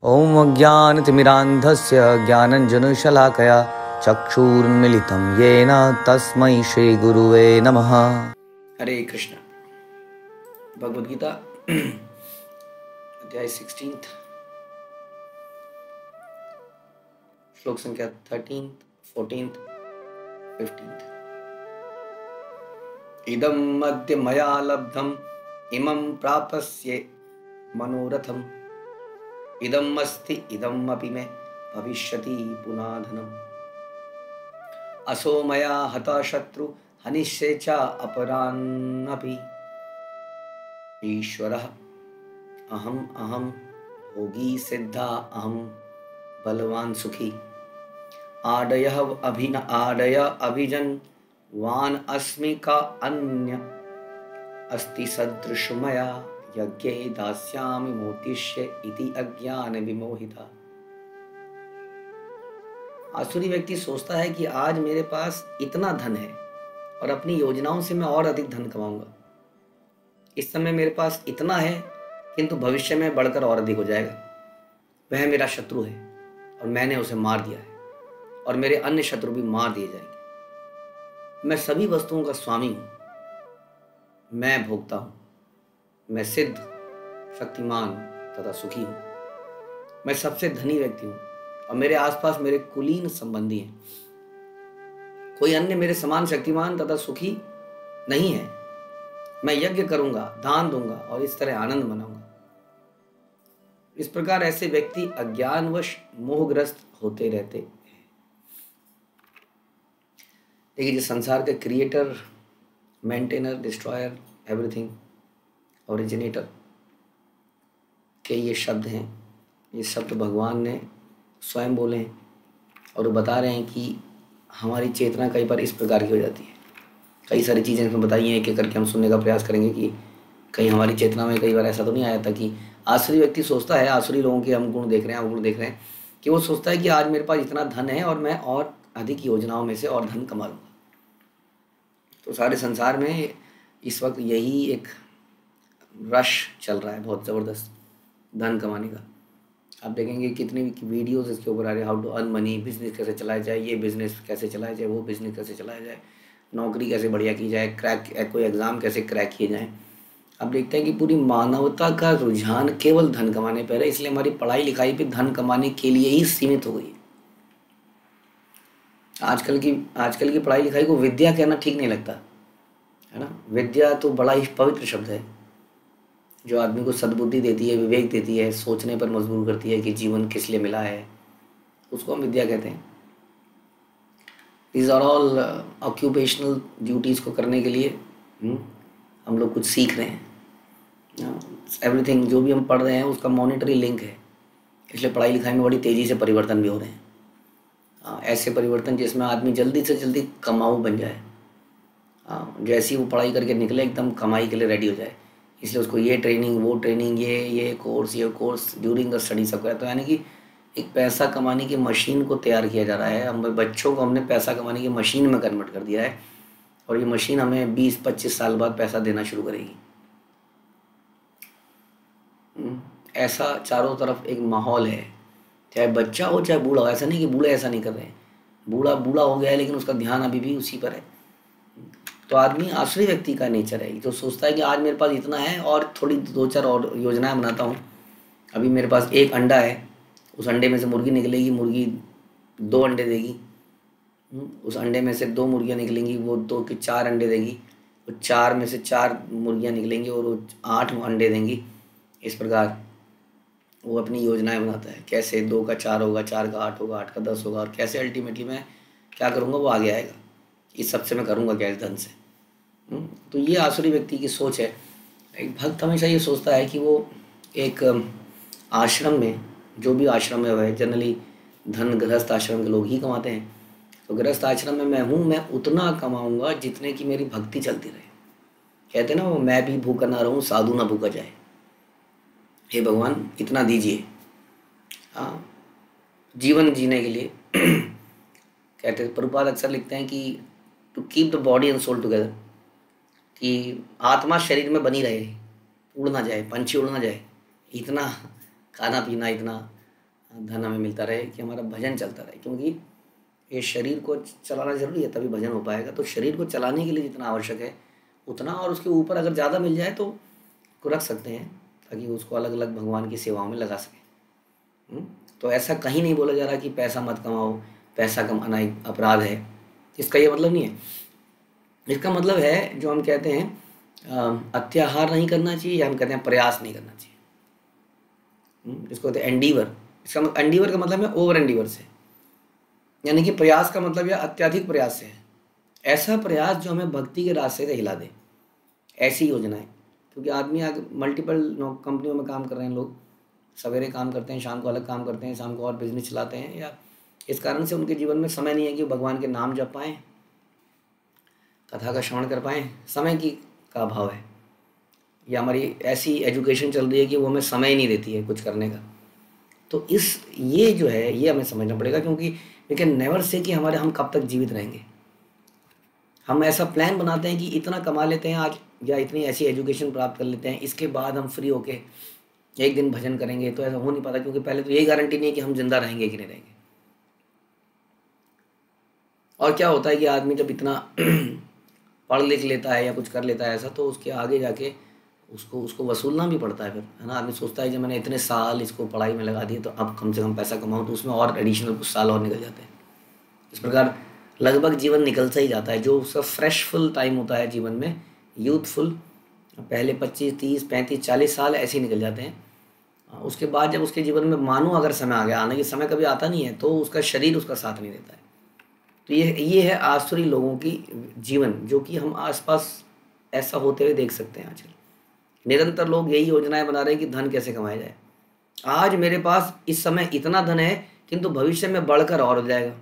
ॐ अज्ञानतिमिरान्धस्य ज्ञानञ्जनशलाकया चक्षुरुन्मीलितं येन तस्मै श्रीगुरुवे नमः। हरे कृष्ण। भगवद गीता अध्याय 16 श्लोक संख्या 13, 14, 15। इदं मद्य मया लब्धम् इमं प्राप्स्ये मनोरथम् इदम् अस्ति इदम् अपि मे भविष्यति पुनाधनम् असो मया हता शत्रु हनिष्ये च अपरान्नपि ईश्वरः अहम् अहम् भोगी सिद्धा अहम् बलवान् सुखी आडय अभिजनवान् अस्मि का अन्य अस्ति सदृश मया यज्ञे दास्यामि मोतिष्ये इति अज्ञान विमोहिता। आसुरी व्यक्ति सोचता है कि आज मेरे पास इतना धन है और अपनी योजनाओं से मैं और अधिक धन कमाऊंगा। इस समय मेरे पास इतना है किंतु भविष्य में बढ़कर और अधिक हो जाएगा। वह मेरा शत्रु है और मैंने उसे मार दिया है और मेरे अन्य शत्रु भी मार दिए जाएंगे। मैं सभी वस्तुओं का स्वामी हूं, मैं भोगता हूं, मैं सिद्ध शक्तिमान तथा सुखी हूं, मैं सबसे धनी व्यक्ति हूं और मेरे आसपास मेरे कुलीन संबंधी हैं। कोई अन्य मेरे समान शक्तिमान तथा सुखी नहीं है। मैं यज्ञ करूंगा, दान दूंगा और इस तरह आनंद मनाऊंगा। इस प्रकार ऐसे व्यक्ति अज्ञानवश मोहग्रस्त होते रहते हैं। देखिए, जिस संसार के creator, maintainer, destroyer, everything, originator के ये शब्द हैं, ये शब्द भगवान ने स्वयं बोले हैं और वो बता रहे हैं कि हमारी चेतना कई बार इस प्रकार की हो जाती है। कई सारी चीज़ें इसमें बताई हैं, एक एक करके हम सुनने का प्रयास करेंगे कि कहीं हमारी चेतना में कई बार ऐसा तो नहीं आया था कि आसुरी व्यक्ति सोचता है, आसुरी लोगों के हम गुण देख रहे हैं, अवगुण देख रहे हैं, कि वो सोचता है कि आज मेरे पास इतना धन है और मैं और अधिक योजनाओं में से और धन कमा लूँगा। तो सारे संसार में इस वक्त यही एक रश चल रहा है, बहुत ज़बरदस्त धन कमाने का। आप देखेंगे कितनी वीडियोस इसके ऊपर आ रहे हैं, how to earn money, business कैसे चलाया जाए, ये बिज़नेस कैसे चलाया जाए, वो बिज़नेस कैसे चलाया जाए, नौकरी कैसे बढ़िया की जाए, कोई एग्ज़ाम कैसे क्रैक किए जाए। अब देखते हैं कि पूरी मानवता का रुझान केवल धन कमाने पर है, इसलिए हमारी पढ़ाई लिखाई भी धन कमाने के लिए ही सीमित हो गई है। आजकल की पढ़ाई लिखाई को विद्या कहना ठीक नहीं लगता है ना। विद्या तो बड़ा ही पवित्र शब्द है जो आदमी को सद्बुद्धि देती है, विवेक देती है, सोचने पर मजबूर करती है कि जीवन किस लिए मिला है, उसको हम विद्या कहते हैं। These are all occupational duties को करने के लिए हम लोग कुछ सीख रहे हैं। एवरीथिंग जो भी हम पढ़ रहे हैं उसका मॉनिटरी लिंक है, इसलिए पढ़ाई लिखाई में बड़ी तेज़ी से परिवर्तन भी हो रहे हैं। ऐसे परिवर्तन जिसमें आदमी जल्दी से जल्दी कमाऊ बन जाए। जैसे ही वो पढ़ाई करके निकले एकदम कमाई के लिए रेडी हो जाए, इसलिए उसको ये ट्रेनिंग, वो ट्रेनिंग, ये कोर्स ड्यूरिंग द स्टडी सब कराए। तो यानी कि एक पैसा कमाने की मशीन को तैयार किया जा रहा है। हम बच्चों को हमने पैसा कमाने की मशीन में कन्वर्ट कर दिया है और ये मशीन हमें 20-25 साल बाद पैसा देना शुरू करेगी। ऐसा चारों तरफ एक माहौल है, चाहे बच्चा हो चाहे बूढ़ा हो। ऐसा नहीं कि बूढ़े ऐसा नहीं कर रहे हैं, बूढ़ा हो गया है लेकिन उसका ध्यान अभी भी उसी पर है। तो आदमी आसुरी व्यक्ति का नेचर है, तो सोचता है कि आज मेरे पास इतना है और थोड़ी 2-4 और योजनाएं बनाता हूँ। अभी मेरे पास एक अंडा है, उस अंडे में से मुर्गी निकलेगी, मुर्गी 2 अंडे देगी। उस अंडे में से 2 मुर्गियाँ निकलेंगी, वो 2 के 4 अंडे देगी। वो 4 में से 4 मुर्गियाँ निकलेंगी और वो 8 अंडे देंगी। इस प्रकार वो अपनी योजनाएं बनाता है, कैसे 2 का 4 होगा, 4 का 8 होगा, 8 का 10 होगा और कैसे अल्टीमेटली मैं क्या करूँगा वो आगे आएगा। इस सबसे मैं करूँगा क्या, इस धन से। तो ये आसुरी व्यक्ति की सोच है। एक भक्त हमेशा ये सोचता है कि वो एक आश्रम में, जो भी आश्रम है वह जनरली धन गृहस्थ आश्रम के लोग ही कमाते हैं। तो गृहस्थ आश्रम में मैं हूँ, मैं उतना कमाऊँगा जितने की मेरी भक्ति चलती रहे। कहते ना वो, मैं भी भूखा ना रहूँ साधु ना भूखा जाए। हे भगवान इतना दीजिए जीवन जीने के लिए। कहते प्रभुपाद अक्सर लिखते हैं कि to keep the body and soul together, कि आत्मा शरीर में बनी रहे, उड़ ना जाए, पंछी उड़ ना जाए। इतना खाना पीना, इतना धन हमें मिलता रहे, कि हमारा भजन चलता रहे, क्योंकि ये शरीर को चलाना जरूरी है, तभी भजन हो पाएगा। तो शरीर को चलाने के लिए जितना आवश्यक है उतना, और उसके ऊपर अगर ज़्यादा मिल जाए तो को रख सकते हैं, ताकि उसको अलग अलग भगवान की सेवाओं में लगा सकें। तो ऐसा कहीं नहीं बोला जा रहा कि पैसा मत कमाओ, पैसा कमाना एक अपराध है, इसका ये मतलब नहीं है। इसका मतलब है जो हम कहते हैं अत्याहार नहीं करना चाहिए, या हम कहते हैं प्रयास नहीं करना चाहिए, इसको कहते हैं एंडीवर। इसका एंडीवर का मतलब है ओवर एंडीवर से, यानी कि प्रयास का मतलब यह अत्यधिक प्रयास से है, ऐसा प्रयास जो हमें भक्ति के रास्ते से हिला दे, ऐसी योजनाएं। क्योंकि आदमी आगे मल्टीपल कंपनियों में काम कर रहे हैं, लोग सवेरे काम करते हैं, शाम को अलग काम करते हैं, शाम को और बिजनेस चलाते हैं, या इस कारण से उनके जीवन में समय नहीं है कि वो भगवान के नाम जप पाएँ, कथा का श्रवण कर पाएँ, समय की का अभाव है। या हमारी ऐसी एजुकेशन चल रही है कि वो हमें समय ही नहीं देती है कुछ करने का। तो ये जो है ये हमें समझना पड़ेगा, क्योंकि वी कैन नेवर से कि हम कब तक जीवित रहेंगे। हम ऐसा प्लान बनाते हैं कि इतना कमा लेते हैं आज, या इतनी ऐसी एजुकेशन प्राप्त कर लेते हैं, इसके बाद हम फ्री होके एक दिन भजन करेंगे। तो ऐसा हो नहीं पाता, क्योंकि पहले तो ये गारंटी नहीं है कि हम जिंदा रहेंगे कि नहीं रहेंगे। और क्या होता है कि आदमी जब इतना पढ़ लिख लेता है या कुछ कर लेता है ऐसा, तो उसके आगे जाके उसको वसूलना भी पड़ता है फिर, है ना। आदमी सोचता है जब मैंने इतने साल इसको पढ़ाई में लगा दिए तो अब कम से कम पैसा कमाऊँ, तो उसमें और एडिशनल कुछ साल और निकल जाते हैं। इस प्रकार लगभग जीवन निकलता ही जाता है। जो उसका फ्रेशफुल टाइम होता है जीवन में, यूथफुल, पहले 25, 30, 35, 40 साल ऐसे ही निकल जाते हैं। उसके बाद जब उसके जीवन में मानो अगर समय आ गया, आने के समय कभी आता नहीं है, तो उसका शरीर उसका साथ नहीं देता है। तो ये है आसुरी लोगों की जीवन, जो कि हम आसपास ऐसा होते हुए देख सकते हैं आजकल। निरंतर लोग यही योजनाएं बना रहे हैं कि धन कैसे कमाया जाए। आज मेरे पास इस समय इतना धन है, किंतु भविष्य में बढ़कर और हो जाएगा।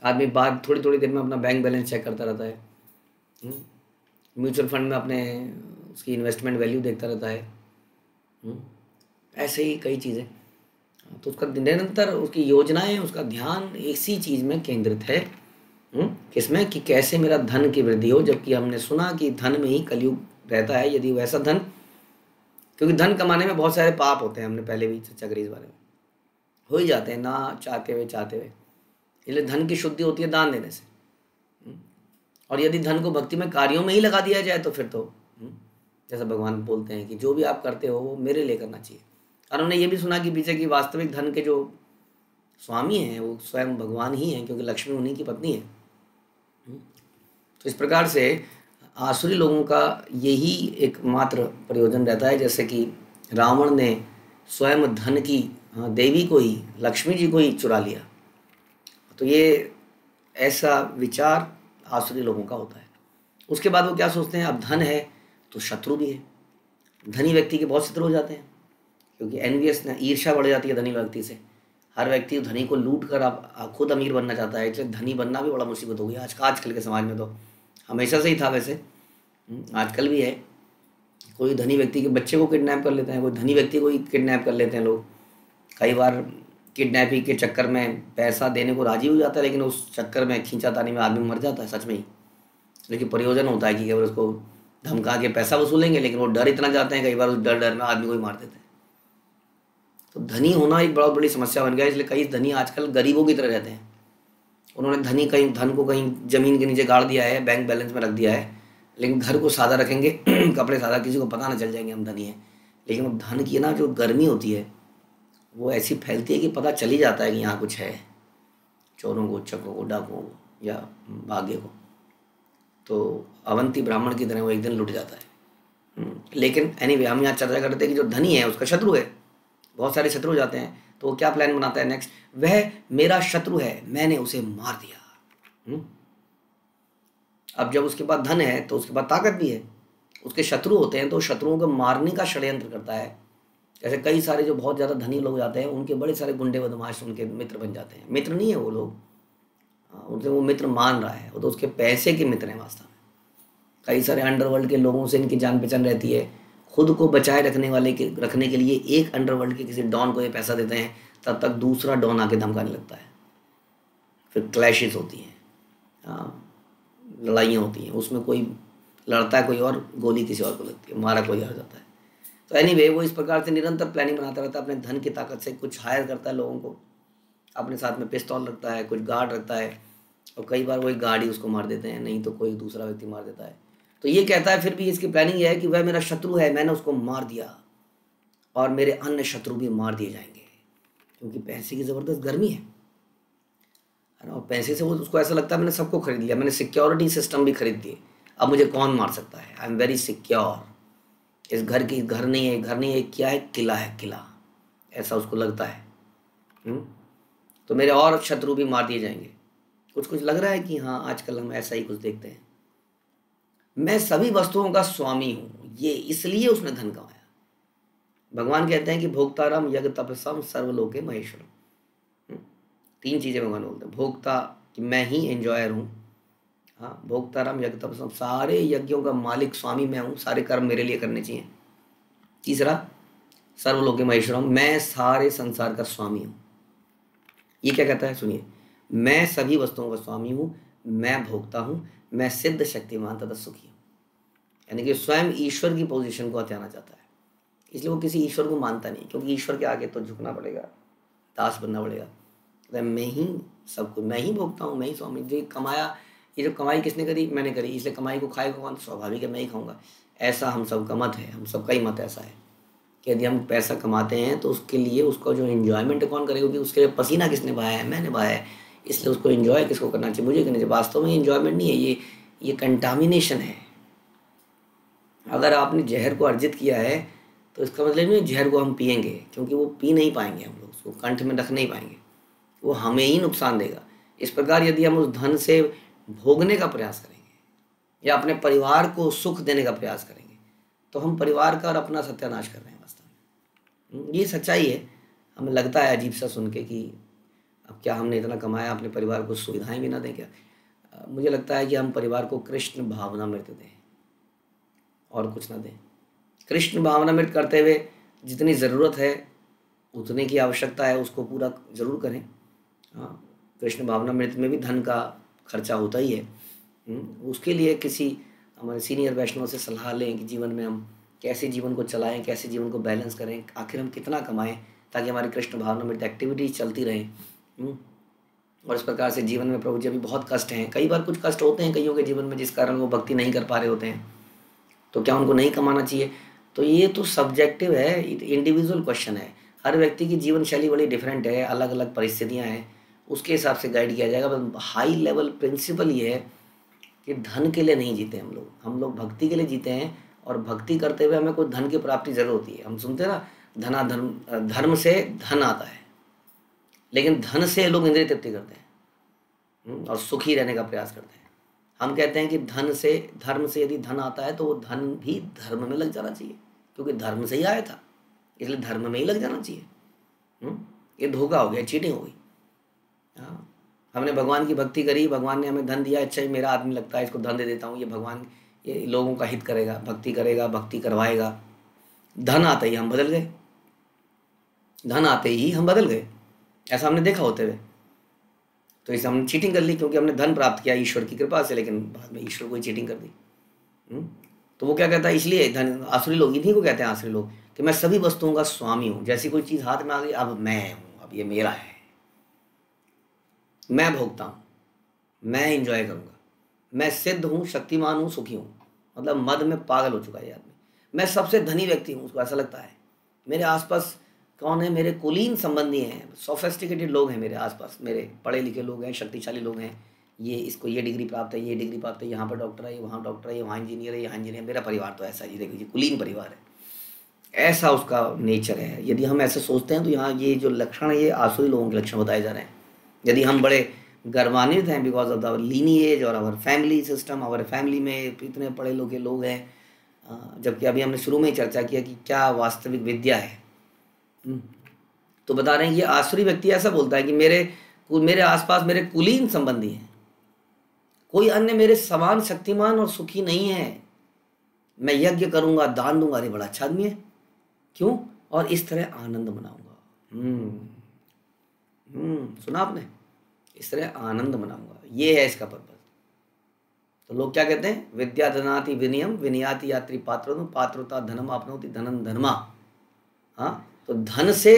आदमी बाद थोड़ी थोड़ी देर में अपना बैंक बैलेंस चेक करता रहता है, म्यूचुअल फंड में अपने उसकी इन्वेस्टमेंट वैल्यू देखता रहता है, ऐसे ही कई चीज़ें। तो उसका निरंतर उसकी योजनाएं, उसका ध्यान इसी चीज़ में केंद्रित है, किसमें, कि कैसे मेरा धन की वृद्धि हो। जबकि हमने सुना कि धन में ही कलयुग रहता है। यदि वैसा धन, क्योंकि धन कमाने में बहुत सारे पाप होते हैं, हमने पहले भी चर्चा करी इस बारे में, हो ही जाते हैं ना चाहते हुए। इसलिए धन की शुद्धि होती है दान देने से। और यदि धन को भक्ति में कार्यों में ही लगा दिया जाए तो फिर तो जैसा भगवान बोलते हैं कि जो भी आप करते हो वो मेरे लिए करना चाहिए। और हमने ये भी सुना कि पीछे की वास्तविक धन के जो स्वामी हैं वो स्वयं भगवान ही हैं, क्योंकि लक्ष्मी उन्हीं की पत्नी है। तो इस प्रकार से आसुरी लोगों का यही एकमात्र प्रयोजन रहता है। जैसे कि रावण ने स्वयं धन की देवी को ही, लक्ष्मी जी को ही चुरा लिया। तो ये ऐसा विचार आसुरी लोगों का होता है। उसके बाद वो क्या सोचते हैं, अब धन है तो शत्रु भी है। धनी व्यक्ति के बहुत शत्रु हो जाते हैं, क्योंकि एनवियस ना, ईर्ष्या बढ़ जाती है धनी व्यक्ति से। हर व्यक्ति धनी को लूट कर अब खुद अमीर बनना चाहता है। इसलिए धनी बनना भी बड़ा मुसीबत हो गया आजकल के समाज में। तो हमेशा से ही था वैसे, आजकल भी है। कोई धनी व्यक्ति के बच्चे को किडनैप कर लेते हैं, कोई धनी व्यक्ति को ही किडनैप कर लेते हैं लोग। कई बार किडनैपिंग के चक्कर में पैसा देने को राजी हो जाता है, लेकिन उस चक्कर में खींचातानी में आदमी मर जाता है सच में ही। लेकिन प्रयोजन होता है कि केवल उसको धमका के पैसा वसूलेंगे, लेकिन वो डर इतना जाते हैं, कई बार उस डर में आदमी को ही मार देते हैं। तो धनी होना एक बहुत बड़ी समस्या बन गया। इसलिए कई धनी आजकल गरीबों की तरह रहते हैं। उन्होंने धन को कहीं जमीन के नीचे गाड़ दिया है, बैंक बैलेंस में रख दिया है, लेकिन घर को सादा रखेंगे कपड़े सादा, किसी को पता ना चल जाएंगे हम धनी हैं। लेकिन वो धन की ना जो गर्मी होती है वो ऐसी फैलती है कि पता चल ही जाता है कि यहाँ कुछ है, चोरों को, चक्रों को, डाकुओं को या भाग्य को। तो अवंती ब्राह्मण की तरह वो एक दिन लुट जाता है। लेकिन एनीवे हम यहाँ चर्चा करते हैं कि जो धनी है उसका शत्रु है, बहुत सारे शत्रु हो जाते हैं। तो वो क्या प्लान बनाता है नेक्स्ट, वह मेरा शत्रु है, मैंने उसे मार दिया। अब जब उसके पास धन है तो उसके पास ताकत भी है। उसके शत्रु होते हैं तो शत्रुओं को मारने का षड्यंत्र करता है। जैसे कई सारे जो बहुत ज़्यादा धनी लोग जाते हैं, उनके बड़े सारे गुंडे बदमाश उनके मित्र बन जाते हैं। मित्र नहीं है वो लोग, उनसे वो मित्र मान रहा है, वो तो उसके पैसे के मित्र हैं वास्तव में। कई सारे अंडरवर्ल्ड के लोगों से इनकी जान पहचान रहती है। खुद को बचाए रखने के लिए एक अंडरवर्ल्ड के किसी डॉन को ये पैसा देते हैं, तब तक दूसरा डॉन आके धमकाने लगता है। फिर क्लैशेस होती हैं, लड़ाइयाँ होती हैं, उसमें कोई लड़ता है कोई और, गोली किसी और को लगती है, मारा कोई और जाता है। तो एनीवे वो इस प्रकार से निरंतर प्लानिंग बनाता रहता है, अपने धन की ताकत से कुछ हायर करता है लोगों को, अपने साथ में पिस्तौल रखता है, कुछ गार्ड रखता है, और कई बार वही गार्ड ही उसको मार देते हैं, नहीं तो कोई दूसरा व्यक्ति मार देता है। तो ये कहता है फिर भी इसकी प्लानिंग ये है कि वह मेरा शत्रु है, मैंने उसको मार दिया और मेरे अन्य शत्रु भी मार दिए जाएंगे, क्योंकि पैसे की ज़बरदस्त गर्मी है ना। और पैसे से वो उसको ऐसा लगता है मैंने सबको खरीद लिया, मैंने सिक्योरिटी सिस्टम भी खरीद दिए, अब मुझे कौन मार सकता है, आई एम वेरी सिक्योर। इस घर की घर नहीं है, घर नहीं है, क्या है, किला है, किला, ऐसा उसको लगता है। तो मेरे और शत्रु भी मार दिए जाएंगे। कुछ कुछ लग रहा है कि हाँ आजकल हम ऐसा ही कुछ देखते हैं। मैं सभी वस्तुओं का स्वामी हूँ, ये इसलिए उसने धन कमाया। भगवान कहते हैं कि भोक्ताराम यज्ञ तपस्याम सर्वलोके महेश्वरम। 3 चीज़ें भगवान बोलते हैं। भोक्ता कि मैं ही एंजॉयर हूँ, हाँ, भोक्ताराम यज्ञ तपस्याम, सारे यज्ञों का मालिक स्वामी मैं हूँ, सारे कर्म मेरे लिए करने चाहिए। तीसरा सर्वलोके महेश्वरम, मैं सारे संसार का स्वामी हूँ। ये क्या कहता है, सुनिए, मैं सभी वस्तुओं का स्वामी हूँ, मैं भोक्ता हूँ, मैं सिद्ध शक्तिमान तथा सुखी हूँ। यानी कि स्वयं ईश्वर की पोजीशन को हथियाना चाहता है, इसलिए वो किसी ईश्वर को मानता नहीं, क्योंकि ईश्वर के आगे तो झुकना पड़ेगा, दास बनना पड़ेगा। तो मैं ही सब कुछ, मैं ही भोगता हूँ, मैं ही स्वामी। जो कमाया, ये जो कमाई किसने करी, मैंने करी, इसलिए कमाई को खाएगा कौन, स्वाभाविक है मैं ही खाऊंगा। ऐसा हम सबका मत है, हम सबका ही मत ऐसा है कि यदि हम पैसा कमाते हैं तो उसके लिए उसका जो एंजॉयमेंट कौन करेगा, क्योंकि उसके लिए पसीना किसने बहाया है, मैंने बहाया है, इसलिए उसको एंजॉय किसको करना चाहिए, मुझे करना चाहिए। वास्तव में एंजॉयमेंट नहीं है, ये कंटामिनेशन है। अगर आपने जहर को अर्जित किया है तो इसका मतलब नहीं जहर को हम पिएंगे, क्योंकि वो पी नहीं पाएंगे, हम लोग उसको कंठ में रख नहीं पाएंगे, वो हमें ही नुकसान देगा। इस प्रकार यदि हम उस धन से भोगने का प्रयास करेंगे या अपने परिवार को सुख देने का प्रयास करेंगे, तो हम परिवार का और अपना सत्यानाश कर रहे हैं वास्तव में। ये सच्चाई है। हमें लगता है अजीब सा सुन के कि अब क्या हमने इतना कमाया, अपने परिवार को सुविधाएं भी ना दें क्या। मुझे लगता है कि हम परिवार को कृष्ण भावनामृत दें और कुछ ना दें। कृष्ण भावनामृत करते हुए जितनी ज़रूरत है उतने की आवश्यकता है उसको पूरा ज़रूर करें। हाँ, कृष्ण भावनामृत में भी धन का खर्चा होता ही है। उसके लिए किसी हमारे सीनियर वैष्णव से सलाह लें कि जीवन में हम कैसे जीवन को चलाएं, कैसे जीवन को बैलेंस करें, आखिर हम कितना कमाएं ताकि हमारी कृष्ण भावनामृत एक्टिविटीज चलती रहें। और इस प्रकार से जीवन में प्रभु जी अभी बहुत कष्ट हैं, कई बार कुछ कष्ट होते हैं कईयों के जीवन में जिस कारण वो भक्ति नहीं कर पा रहे होते हैं, तो क्या उनको नहीं कमाना चाहिए। तो ये तो सब्जेक्टिव है, इंडिविजुअल क्वेश्चन है। हर व्यक्ति की जीवन शैली बड़ी डिफरेंट है, अलग अलग परिस्थितियाँ हैं, उसके हिसाब से गाइड किया जाएगा। बस हाई लेवल प्रिंसिपल ये है कि धन के लिए नहीं जीते हम लोग भक्ति के लिए जीते हैं। और भक्ति करते हुए हमें कोई धन की प्राप्ति जरूर होती है। हम सुनते हैं ना, धर्म से धन आता है, लेकिन धन से लोग इंद्रिय तृप्ति करते हैं और सुखी रहने का प्रयास करते हैं। हम कहते हैं कि धर्म से यदि धन आता है तो वो धन भी धर्म में लग जाना चाहिए, क्योंकि धर्म से ही आया था, इसलिए धर्म में ही लग जाना चाहिए। ये धोखा हो गया, चीटिंग हो गई। हाँ, हमने भगवान की भक्ति करी, भगवान ने हमें धन दिया, अच्छा ही मेरा आदमी लगता है, इसको धन दे देता हूँ, ये भगवान ये लोगों का हित करेगा, भक्ति करेगा, भक्ति करवाएगा। धन आते ही हम बदल गए, धन आते ही हम बदल गए, ऐसा हमने देखा होते हुए। तो इसे हमने चीटिंग कर ली, क्योंकि हमने धन प्राप्त किया ईश्वर की कृपा से, लेकिन बाद में ईश्वर को ही चीटिंग कर दी। तो वो क्या कहता है, इसलिए धन आसुरी लोग इन्हीं को कहते हैं आसुरी लोग, कि मैं सभी वस्तुओं का स्वामी हूँ। जैसी कोई चीज़ हाथ में आ गई, अब मैं हूँ, अब ये मेरा है, मैं भोगता हूँ, मैं इंजॉय करूँगा, मैं सिद्ध हूँ, शक्तिमान हूँ, सुखी हूँ। मतलब मद में पागल हो चुका है आदमी। मैं सबसे धनी व्यक्ति हूँ, उसको ऐसा लगता है। मेरे आसपास कौन है, मेरे कुलीन संबंधी हैं, सोफेस्टिकेटेड लोग हैं मेरे आसपास, मेरे पढ़े लिखे लोग हैं, शक्तिशाली लोग हैं, ये इसको ये डिग्री प्राप्त है, ये डिग्री प्राप्त है, यहाँ पर डॉक्टर है, वहाँ डॉक्टर है, वहाँ इंजीनियर है, यहाँ इंजीनियर। मेरा परिवार तो ऐसा ही, देखिए कुलीन परिवार है, ऐसा उसका नेचर है। यदि हम ऐसे सोचते हैं तो यहाँ ये जो लक्षण है ये आसुरी लोगों के लक्षण बताए जा रहे हैं। यदि हम बड़े गर्वान्वित हैं बिकॉज ऑफ आवर लीनिएज और our family system, our family में इतने पढ़े लिखे लोग हैं, जबकि अभी हमने शुरू में ही चर्चा किया कि क्या वास्तविक विद्या है। तो बता रहे हैं ये आसुरी व्यक्ति ऐसा बोलता है कि मेरे आसपास मेरे कुलीन संबंधी हैं, कोई अन्य मेरे समान शक्तिमान और सुखी नहीं है। मैं यज्ञ करूंगा, दान दूंगा, अरे बड़ा अच्छा आदमी है, क्यों, और इस तरह आनंद मनाऊंगा। सुना आपने, इस तरह आनंद मनाऊंगा, ये है इसका पर्पस। तो लोग क्या कहते हैं, विद्या धनाति विनयम विनयाति यात्री पात्रो पात्रोता धनम आपनोति धनम धर्मा। हाँ, तो धन से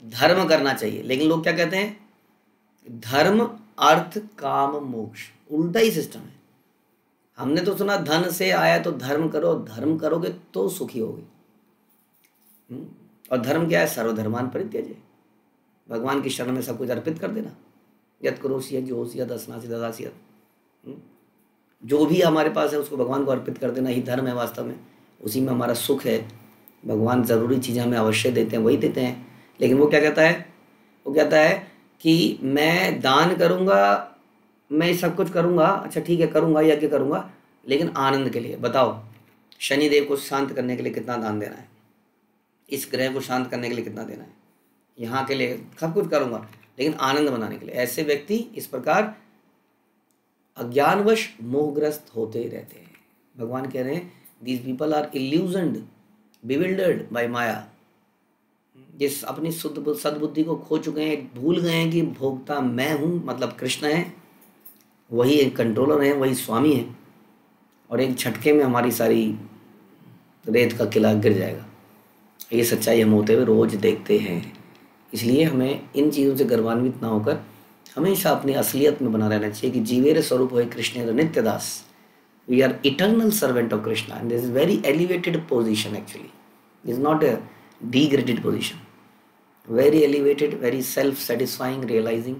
धर्म करना चाहिए, लेकिन लोग क्या कहते हैं, धर्म अर्थ काम मोक्ष, उल्टा ही सिस्टम है। हमने तो सुना धन से आया तो धर्म करो, धर्म करोगे तो सुखी होगे। और धर्म क्या है, सर्वधर्मान परित्यज्य, भगवान की शरण में सब कुछ अर्पित कर देना। यत् करोषि यत् जोषि यत् अस्नासि ददासि यत्, जो भी हमारे पास है उसको भगवान को अर्पित कर देना ही धर्म है वास्तव में, उसी में हमारा सुख है। भगवान ज़रूरी चीज़ें हमें अवश्य देते हैं, वही देते हैं। लेकिन वो क्या कहता है, वो कहता है कि मैं दान करूँगा, मैं सब कुछ करूँगा, अच्छा ठीक है करूँगा, यज्ञ करूँगा, लेकिन आनंद के लिए। बताओ, शनिदेव को शांत करने के लिए कितना दान देना है, इस ग्रह को शांत करने के लिए कितना देना है, यहाँ के लिए सब कुछ करूँगा, लेकिन आनंद बनाने के लिए। ऐसे व्यक्ति इस प्रकार अज्ञानवश मोहग्रस्त होते रहते हैं। भगवान कह रहे हैं, these people are illusioned bewildered by maya. जिस अपनी शुद्ध सद्बुद्धि को खो चुके हैं, भूल गए हैं कि भोक्ता मैं हूँ, मतलब कृष्ण है, वही एक कंट्रोलर है, वही स्वामी है, और एक झटके में हमारी सारी रेत का किला गिर जाएगा। ये सच्चाई हम होते हुए रोज देखते हैं। इसलिए हमें इन चीज़ों से गर्वान्वित ना होकर हमेशा अपनी असलियत में बना रहना चाहिए कि जीवेर स्वरूप होए कृष्ण नित्य दास। We are eternal servant of Krishna, and this is very elevated position. Actually this is not a degraded position, very elevated, very self satisfying, realising.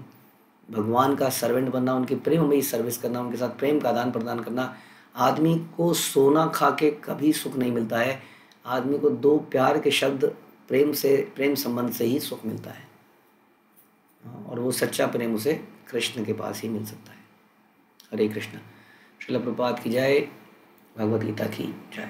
भगवान का सर्वेंट बनना, उनके प्रेम में ही सर्विस करना, उनके साथ प्रेम का आदान प्रदान करना। आदमी को सोना खा के कभी सुख नहीं मिलता है, आदमी को दो प्यार के शब्द, प्रेम से, प्रेम संबंध से ही सुख मिलता है, और वो सच्चा प्रेम उसे कृष्ण के पास ही मिल सकता है। हरे कृष्ण। श्रील प्रभुपाद की जय, भगवद गीता की जय।